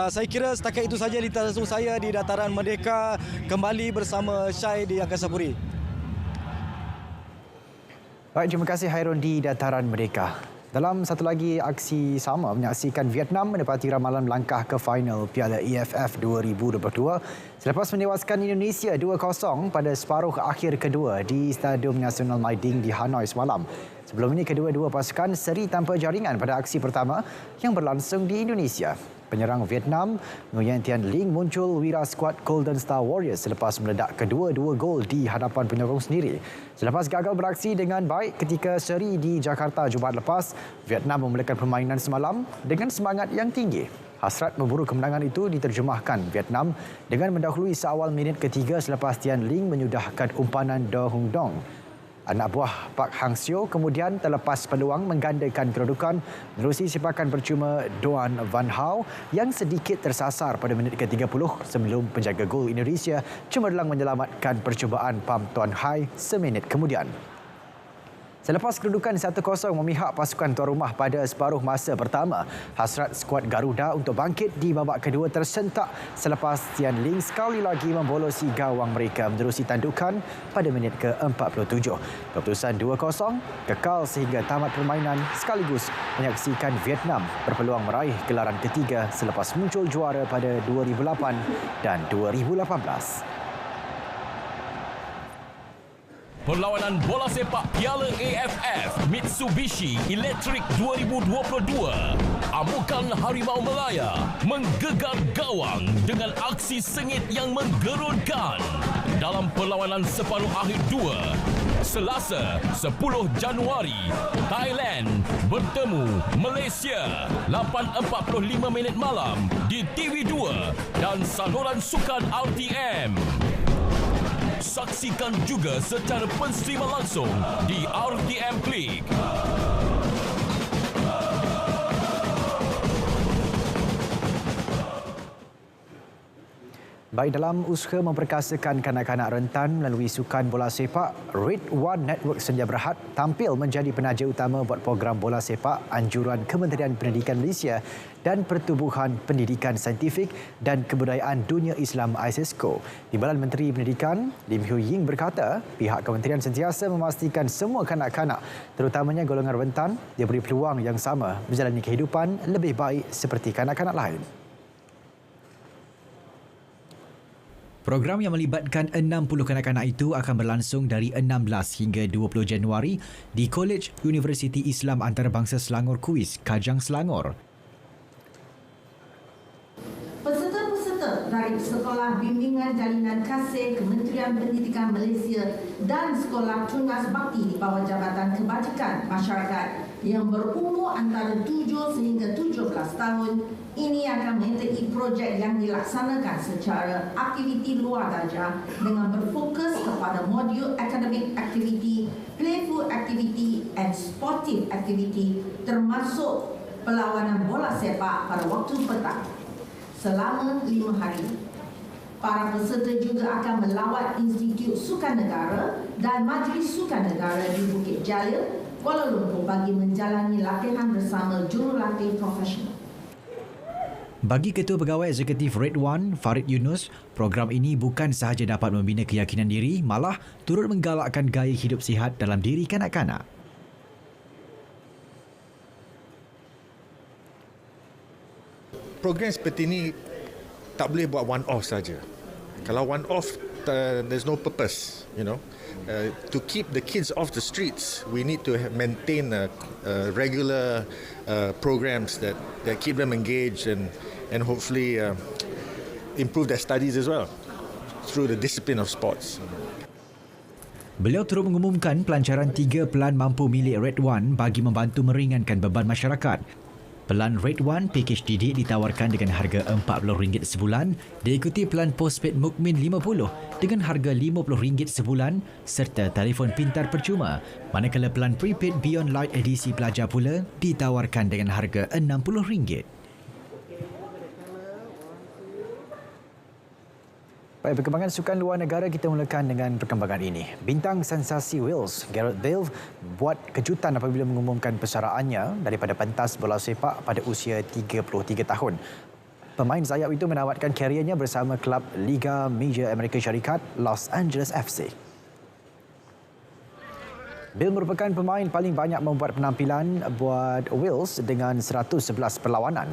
Q: Saya kira setakat itu saja di tasuk saya di dataran Merdeka, kembali bersama Syai di Angkasa Puri.
M: Baik, terima kasih Hairun di dataran Merdeka. Dalam satu lagi aksi sama menyaksikan Vietnam menepati ramalan melangkah ke final Piala AFF 2022 selepas menewaskan Indonesia 2-0 pada separuh akhir kedua di Stadium Nasional Mai Ding di Hanoi semalam. Sebelum ini kedua-dua pasukan seri tanpa jaringan pada aksi pertama yang berlangsung di Indonesia. Penyerang Vietnam, Nguyen Thian Linh muncul wira skuad Golden Star Warriors selepas meledak kedua-dua gol di hadapan penyokong sendiri. Selepas gagal beraksi dengan baik ketika seri di Jakarta Jumaat lepas, Vietnam memulakan permainan semalam dengan semangat yang tinggi. Hasrat memburu kemenangan itu diterjemahkan Vietnam dengan mendahului seawal minit ketiga selepas Thian Linh menyudahkan umpanan Do Hung Dong. Anak buah Park Hang-seo kemudian terlepas peluang menggandakan kedudukan menerusi sepakan percuma Doan Van Hau yang sedikit tersasar pada minit ke-30 sebelum penjaga gol Indonesia cemerlang menyelamatkan percubaan Pham Tuan Hai seminit kemudian. Selepas kedudukan 1-0 memihak pasukan tuan rumah pada separuh masa pertama, hasrat skuad Garuda untuk bangkit di babak kedua tersentak selepas Thian Linh sekali lagi membolosi gawang mereka menerusi tandukan pada minit ke-47. Keputusan 2-0 kekal sehingga tamat permainan sekaligus menyaksikan Vietnam berpeluang meraih gelaran ketiga selepas muncul juara pada 2008 dan 2018.
G: Perlawanan bola sepak Piala AFF Mitsubishi Electric 2022. Amukan Harimau Malaya menggegar gawang dengan aksi sengit yang menggerunkan dalam perlawanan separuh akhir 2. Selasa 10 Januari, Thailand bertemu Malaysia 8.45 minit malam di TV2 dan saluran sukan RTM. Saksikan juga secara penstreaman langsung di RTM Klik.
M: Baik, dalam usaha memperkasakan kanak-kanak rentan melalui sukan bola sepak, Red One Network Senja Berhad tampil menjadi penaja utama buat program bola sepak anjuran Kementerian Pendidikan Malaysia dan Pertubuhan Pendidikan Saintifik dan Kebudayaan Dunia Islam ISESCO. Timbalan Menteri Pendidikan, Lim Hu Ying berkata, pihak kementerian sentiasa memastikan semua kanak-kanak, terutamanya golongan rentan, diberi peluang yang sama menjalani kehidupan lebih baik seperti kanak-kanak lain. Program yang melibatkan 60 kanak-kanak itu akan berlangsung dari 16 hingga 20 Januari di College Universiti Islam Antarabangsa Selangor Kuis, Kajang, Selangor.
T: Peserta-peserta dari Sekolah Bimbingan Jalinan Kasih Kementerian Pendidikan Malaysia dan Sekolah Tunas Bakti di bawah Jabatan Kebajikan Masyarakat yang berumur antara 7 sehingga 17 tahun ini akan mengikuti projek yang dilaksanakan secara aktiviti luar darjah dengan berfokus kepada modul academic activity, playful activity and sportive activity termasuk perlawanan bola sepak pada waktu petang selama 5 hari. Para peserta juga akan melawat Institut Sukan Negara dan Majlis Sukan Negara di Bukit Jalil, Kuala Lumpur bagi menjalani latihan bersama jurulatih profesional.
M: Bagi Ketua Pegawai Eksekutif Red One, Farid Yunus, program ini bukan sahaja dapat membina keyakinan diri, malah turut menggalakkan gaya hidup sihat dalam diri kanak-kanak.
U: Program seperti ini tak boleh buat one off saja. Kalau one off, there's no purpose, you know. To keep the kids off the streets, we need to maintain regular programs that keep them engaged and hopefully improve their studies as well through the discipline of sports.
M: Beliau turut mengumumkan pelancaran 3 pelan mampu milik Red One bagi membantu meringankan beban masyarakat. Pelan Red One Package Didik ditawarkan dengan harga RM40 sebulan, diikuti pelan Postpaid Mukmin 50 dengan harga RM50 sebulan serta telefon pintar percuma, manakala pelan Prepaid Beyond Light edisi pelajar pula ditawarkan dengan harga RM60. Baik, perkembangan sukan luar negara kita mulakan dengan perkembangan ini. Bintang sensasi Wales, Gareth Bale, buat kejutan apabila mengumumkan persaraannya daripada pentas bola sepak pada usia 33 tahun. Pemain sayap itu menamatkan kariernya bersama klub Liga Major Amerika Syarikat, Los Angeles FC. Bale merupakan pemain paling banyak membuat penampilan buat Wales dengan 111 perlawanan.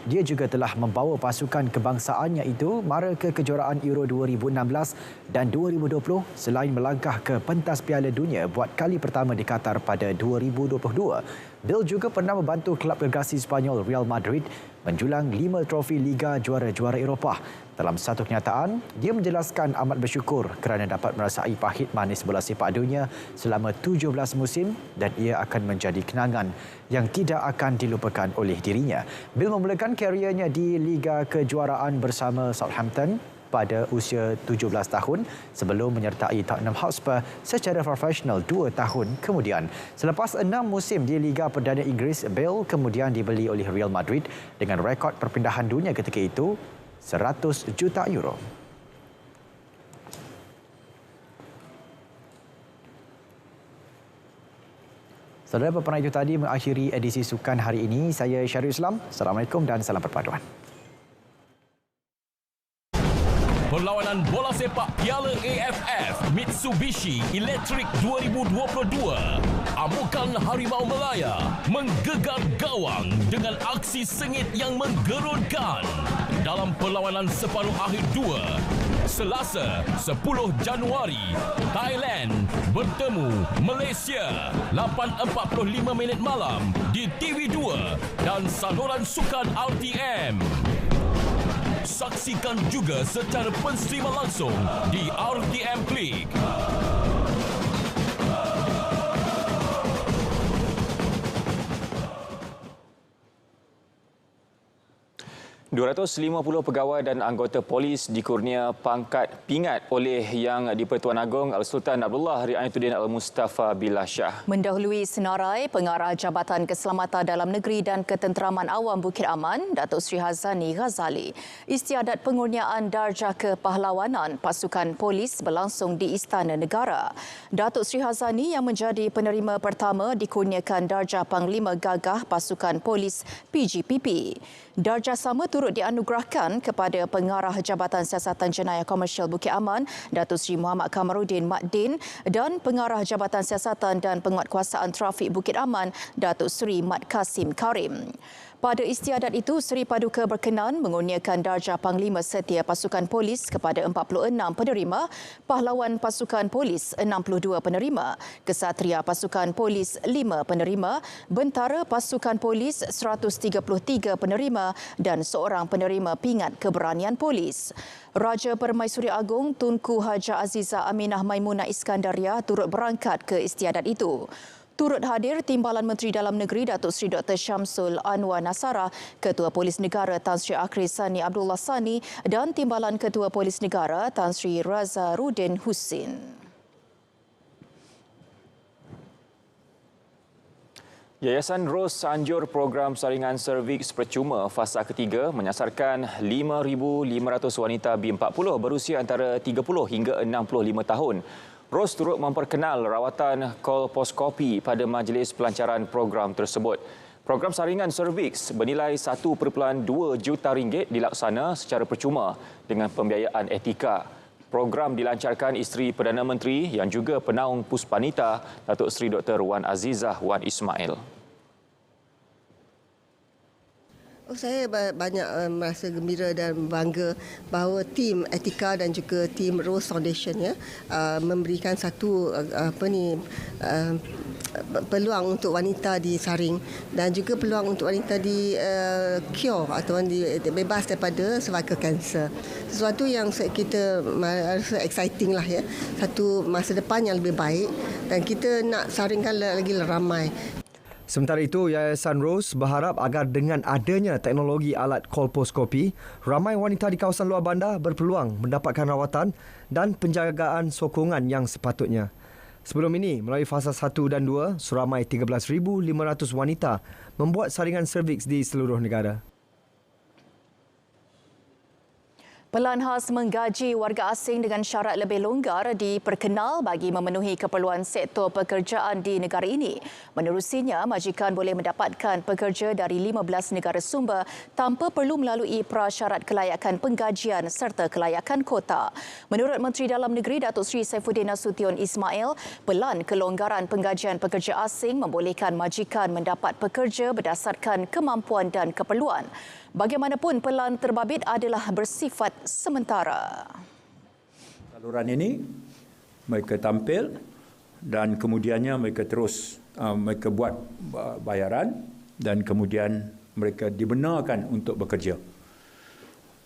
M: Dia juga telah membawa pasukan kebangsaannya itu mara ke kejuaraan Euro 2016 dan 2020 selain melangkah ke pentas Piala Dunia buat kali pertama di Qatar pada 2022. Bale juga pernah membantu klub gergasi Spanyol Real Madrid menjulang 5 trofi Liga Juara-Juara Eropah. Dalam satu kenyataan, dia menjelaskan amat bersyukur kerana dapat merasai pahit manis bola sepak dunia selama 17 musim dan ia akan menjadi kenangan yang tidak akan dilupakan oleh dirinya. Bale memulakan kariernya di Liga Kejuaraan bersama Southampton pada usia 17 tahun sebelum menyertai Tottenham Hotspur secara profesional 2 tahun kemudian. Selepas 6 musim di Liga Perdana Inggeris, Bale kemudian dibeli oleh Real Madrid dengan rekod perpindahan dunia ketika itu €100 juta. Saudara, paparan itu tadi mengakhiri edisi sukan hari ini. Saya Syarul Islam. Assalamualaikum dan salam perpaduan.
G: Perlawanan bola sepak Piala AFF Mitsubishi Electric 2022. Amukan Harimau Melaya menggegar gawang dengan aksi sengit yang menggerunkan dalam perlawanan separuh akhir 2. Selasa 10 Januari, Thailand bertemu Malaysia 8.45 malam di TV2 dan saluran sukan RTM. Saksikan juga secara penstreaman langsung di RTM Klik.
A: 250 pegawai dan anggota polis dikurnia pangkat pingat oleh Yang di-Pertuan Agong Al-Sultan Abdullah Riayatuddin Al-Mustafa Billah Shah.
B: Mendahului senarai, Pengarah Jabatan Keselamatan Dalam Negeri dan Ketenteraman Awam Bukit Aman, Datuk Seri Hazani Ghazali. Istiadat pengurniaan darjah kepahlawanan pasukan polis berlangsung di Istana Negara. Datuk Seri Hazani yang menjadi penerima pertama dikurniakan darjah Panglima Gagah Pasukan Polis PGPP. Darjah sama turut dianugerahkan kepada Pengarah Jabatan Siasatan Jenayah Komersial Bukit Aman, Datuk Seri Muhammad Kamaruddin Mat Din dan Pengarah Jabatan Siasatan dan Penguatkuasaan Trafik Bukit Aman, Datuk Seri Mat Kasim Karim. Pada istiadat itu, Seri Paduka berkenan mengurniakan darjah Panglima Setia Pasukan Polis kepada 46 penerima, Pahlawan Pasukan Polis 62 penerima, Kesatria Pasukan Polis 5 penerima, Bentara Pasukan Polis 133 penerima dan seorang penerima pingat keberanian polis. Raja Permaisuri Agong Tunku Haja Aziza Aminah Maimunah Iskandaria turut berangkat ke istiadat itu. Turut hadir Timbalan Menteri Dalam Negeri Datuk Seri Dr. Syamsul Anwar Nasara, Ketua Polis Negara Tan Sri Akhris Sani Abdullah Sani dan Timbalan Ketua Polis Negara Tan Sri Razarudin Husin.
A: Yayasan Ros Anjur program saringan serviks percuma fasa ketiga menyasarkan 5,500 wanita B40 berusia antara 30 hingga 65 tahun. Ros turut memperkenal rawatan kolposkopi pada majlis pelancaran program tersebut. Program saringan serviks bernilai 1.2 juta ringgit dilaksana secara percuma dengan pembiayaan etika. Program dilancarkan isteri Perdana Menteri yang juga penaung Puspanita, Datuk Seri Dr. Wan Azizah Wan Ismail.
C: Saya banyak merasa gembira dan bangga bahawa tim etika dan juga tim Rose Foundation memberikan satu peluang untuk wanita disaring dan juga peluang untuk wanita di cure atau bebas daripada cervical cancer. Sesuatu yang kita rasa exciting lah satu masa depan yang lebih baik dan kita nak saringkan lagi ramai.
L: Sementara itu, Yayasan Rose berharap agar dengan adanya teknologi alat kolposkopi, ramai wanita di kawasan luar bandar berpeluang mendapatkan rawatan dan penjagaan sokongan yang sepatutnya. Sebelum ini, melalui fasa 1 dan 2, seramai 13,500 wanita membuat saringan serviks di seluruh negara.
B: Pelan khas menggaji warga asing dengan syarat lebih longgar diperkenal bagi memenuhi keperluan sektor pekerjaan di negara ini. Menerusinya, majikan boleh mendapatkan pekerja dari 15 negara sumber tanpa perlu melalui prasyarat kelayakan penggajian serta kelayakan kota. Menurut Menteri Dalam Negeri Datuk Seri Saifuddin Nasution Ismail, pelan kelonggaran penggajian pekerja asing membolehkan majikan mendapat pekerja berdasarkan kemampuan dan keperluan. Bagaimanapun, pelan terbabit adalah bersifat sementara.
V: Saluran ini mereka tampil dan kemudiannya mereka terus mereka buat bayaran dan kemudian mereka dibenarkan untuk bekerja.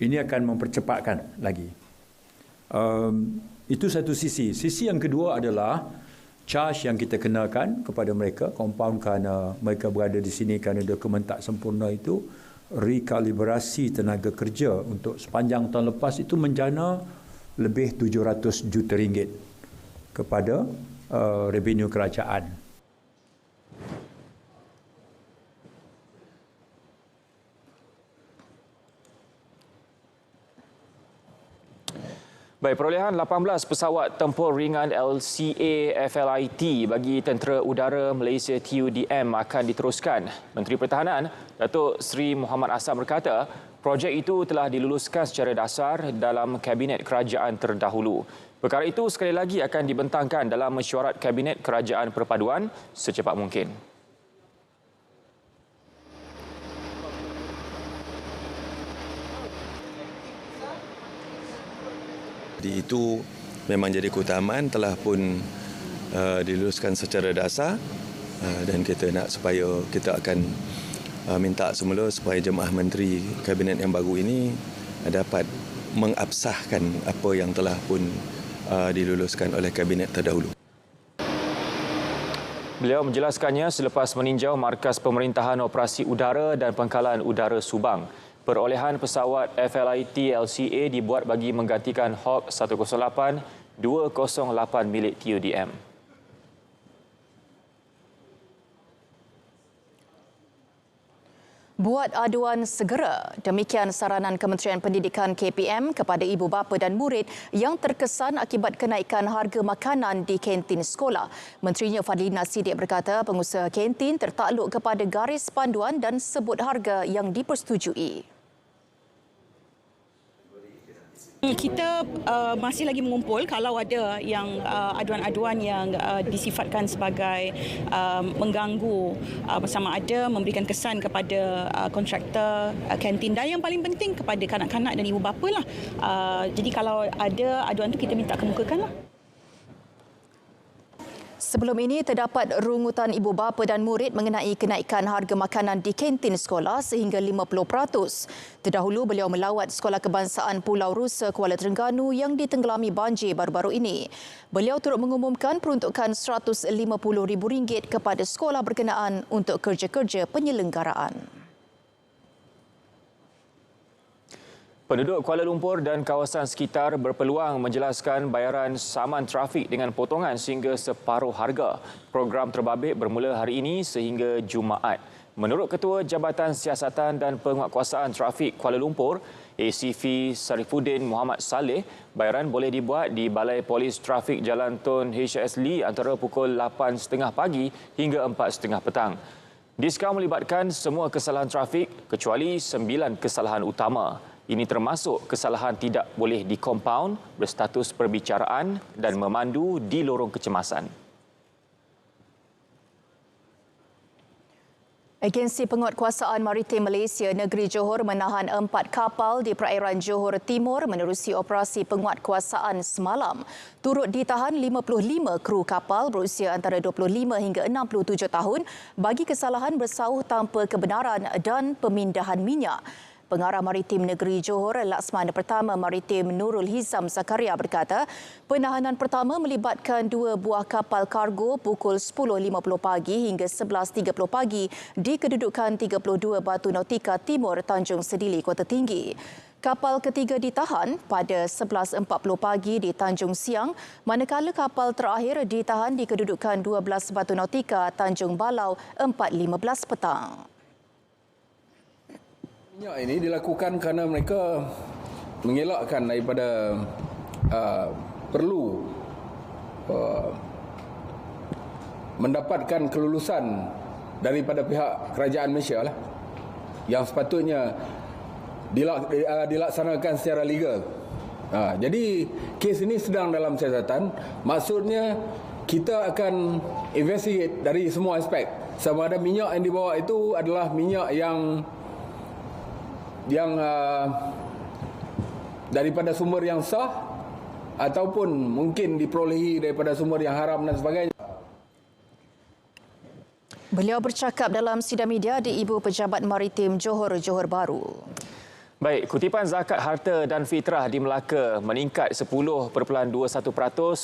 V: Ini akan mempercepatkan lagi. Itu satu sisi. Sisi yang kedua adalah charge yang kita kenakan kepada mereka, compound kerana mereka berada di sini kerana dokumen tak sempurna itu, rekalibrasi tenaga kerja untuk sepanjang tahun lepas itu menjana lebih 700 juta ringgit kepada revenue kerajaan.
A: Baik, perolehan 18 pesawat tempur ringan LCA FLIT bagi Tentera Udara Malaysia TUDM akan diteruskan. Menteri Pertahanan, Datuk Seri Muhammad Asam berkata, projek itu telah diluluskan secara dasar dalam Kabinet Kerajaan terdahulu. Perkara itu sekali lagi akan dibentangkan dalam mesyuarat Kabinet Kerajaan Perpaduan secepat mungkin.
W: Jadi itu memang jadi keutamaan telah pun diluluskan secara dasar dan kita nak supaya kita akan minta semula supaya jemaah menteri kabinet yang baru ini dapat mengabsahkan apa yang telah pun diluluskan oleh kabinet terdahulu.
A: Beliau menjelaskannya selepas meninjau Markas Pemerintahan Operasi Udara dan Pangkalan Udara Subang. Perolehan pesawat FLIT LCA dibuat bagi menggantikan Hawk 108-208 milik TUDM.
B: Buat aduan segera. Demikian saranan Kementerian Pendidikan KPM kepada ibu bapa dan murid yang terkesan akibat kenaikan harga makanan di kantin sekolah. Menterinya Fadlina Sidik berkata pengusaha kantin tertakluk kepada garis panduan dan sebut harga yang dipersetujui.
D: Kita masih lagi mengumpul kalau ada yang aduan-aduan yang disifatkan sebagai mengganggu sama ada memberikan kesan kepada kontraktor kantin dan yang paling penting kepada kanak-kanak dan ibu bapa lah. Jadi kalau ada aduan itu kita minta kemukakan lah.
B: Sebelum ini, terdapat rungutan ibu bapa dan murid mengenai kenaikan harga makanan di kantin sekolah sehingga 50%. Terdahulu, beliau melawat Sekolah Kebangsaan Pulau Rusa Kuala Terengganu yang ditenggelami banjir baru-baru ini. Beliau turut mengumumkan peruntukan RM150,000 kepada sekolah berkenaan untuk kerja-kerja penyelenggaraan.
A: Penduduk Kuala Lumpur dan kawasan sekitar berpeluang menjelaskan bayaran saman trafik dengan potongan sehingga separuh harga. Program terbabit bermula hari ini sehingga Jumaat. Menurut Ketua Jabatan Siasatan dan Penguatkuasaan Trafik Kuala Lumpur, ACV Sarifuddin Muhammad Saleh, bayaran boleh dibuat di Balai Polis Trafik Jalan Tun HS Lee antara pukul 8.30 pagi hingga 4.30 petang. Diskaun melibatkan semua kesalahan trafik kecuali 9 kesalahan utama. Ini termasuk kesalahan tidak boleh dikompaun, berstatus perbicaraan dan memandu di lorong kecemasan.
B: Agensi Penguatkuasaan Maritim Malaysia Negeri Johor menahan 4 kapal di perairan Johor Timur menerusi operasi penguatkuasaan semalam. Turut ditahan 55 kru kapal berusia antara 25 hingga 67 tahun bagi kesalahan bersauh tanpa kebenaran dan pemindahan minyak. Pengarah Maritim Negeri Johor, Laksamana Pertama Maritim Nurul Hizam Zakaria berkata, penahanan pertama melibatkan 2 buah kapal kargo pukul 10.50 pagi hingga 11.30 pagi di kedudukan 32 Batu Nautika Timur, Tanjung Sedili, Kota Tinggi. Kapal ketiga ditahan pada 11.40 pagi di Tanjung Siang, manakala kapal terakhir ditahan di kedudukan 12 Batu Nautika, Tanjung Balau, 4.15 petang.
E: Minyak ini dilakukan kerana mereka mengelakkan daripada perlu mendapatkan kelulusan daripada pihak kerajaan Malaysia lah, yang sepatutnya dilaksanakan secara legal. Jadi kes ini sedang dalam siasatan. Maksudnya kita akan investigate dari semua aspek. Sama ada minyak yang dibawa itu adalah minyak yang daripada sumber yang sah ataupun mungkin diperolehi daripada sumber yang haram dan sebagainya.
B: Beliau bercakap dalam sidang media di Ibu Pejabat Maritim Johor, Johor Bahru.
A: Baik, kutipan zakat harta dan fitrah di Melaka meningkat 10.21%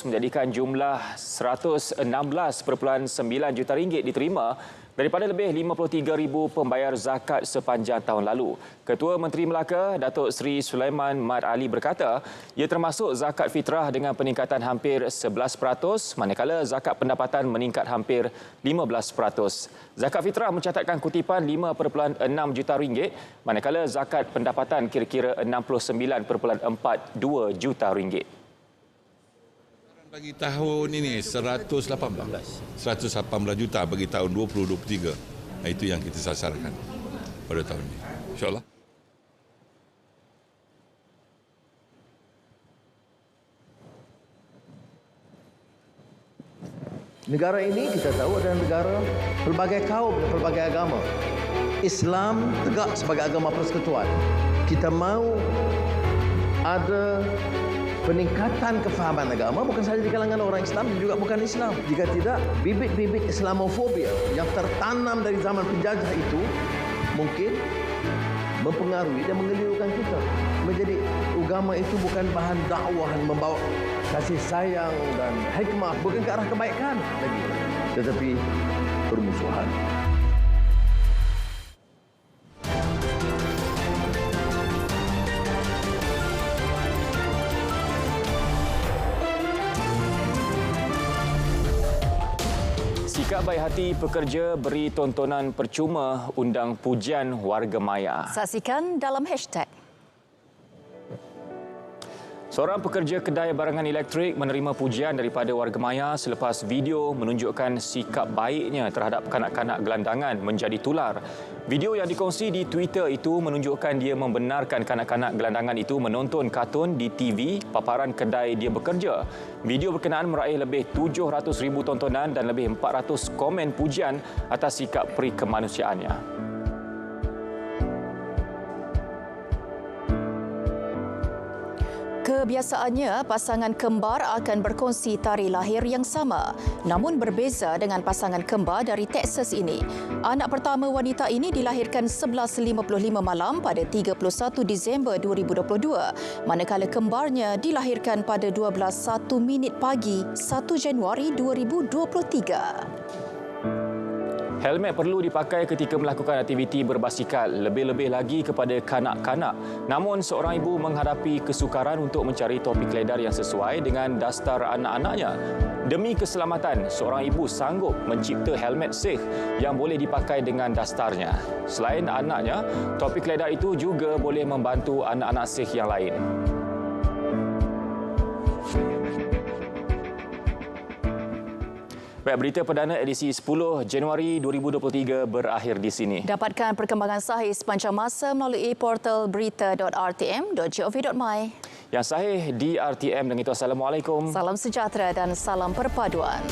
A: menjadikan jumlah RM116.9 juta diterima daripada lebih 53,000 pembayar zakat sepanjang tahun lalu. Ketua Menteri Melaka, Datuk Seri Sulaiman Mat Ali berkata, ia termasuk zakat fitrah dengan peningkatan hampir 11%, manakala zakat pendapatan meningkat hampir 15%. Zakat fitrah mencatatkan kutipan RM5.6 juta, manakala zakat pendapatan kira-kira RM69.42 juta.
H: Bagi tahun ini 118 juta bagi tahun 2023. Itu yang kita sasarkan pada tahun ini. InsyaAllah.
F: Negara ini kita tahu adalah negara pelbagai kaum dan pelbagai agama. Islam tegak sebagai agama persekutuan. Kita mahu ada peningkatan kefahaman agama bukan sahaja di kalangan orang Islam dan juga bukan Islam. Jika tidak, bibit-bibit Islamofobia yang tertanam dari zaman penjajah itu mungkin mempengaruhi dan mengelirukan kita. Menjadi agama itu bukan bahan dakwah yang membawa kasih sayang dan hikmah, bukan ke arah kebaikan lagi, tetapi permusuhan.
A: Sikap baik hati pekerja beri tontonan percuma undang pujian warga maya.
B: Saksikan dalam hashtag.
A: Seorang pekerja kedai barangan elektrik menerima pujian daripada warga maya selepas video menunjukkan sikap baiknya terhadap kanak-kanak gelandangan menjadi tular. Video yang dikongsi di Twitter itu menunjukkan dia membenarkan kanak-kanak gelandangan itu menonton kartun di TV paparan kedai dia bekerja. Video berkenaan meraih lebih 700,000 tontonan dan lebih 400 komen pujian atas sikap peri kemanusiaannya.
B: Kebiasaannya, pasangan kembar akan berkongsi tarikh lahir yang sama. Namun berbeza dengan pasangan kembar dari Texas ini. Anak pertama wanita ini dilahirkan 11.55 malam pada 31 Disember 2022. Manakala kembarnya dilahirkan pada 12.01 pagi 1 Januari 2023.
A: Helmet perlu dipakai ketika melakukan aktiviti berbasikal, lebih-lebih lagi kepada kanak-kanak. Namun, seorang ibu menghadapi kesukaran untuk mencari topi keledar yang sesuai dengan dastar anak-anaknya. Demi keselamatan, seorang ibu sanggup mencipta helmet safe yang boleh dipakai dengan dastarnya. Selain anaknya, topi keledar itu juga boleh membantu anak-anak safe yang lain. Baik, berita perdana edisi 10 Januari 2023 berakhir di sini.
B: Dapatkan perkembangan sahih sepanjang masa melalui portal berita.rtm.gov.my.
A: Yang sahih di RTM dan itu. Assalamualaikum.
B: Salam sejahtera dan salam perpaduan.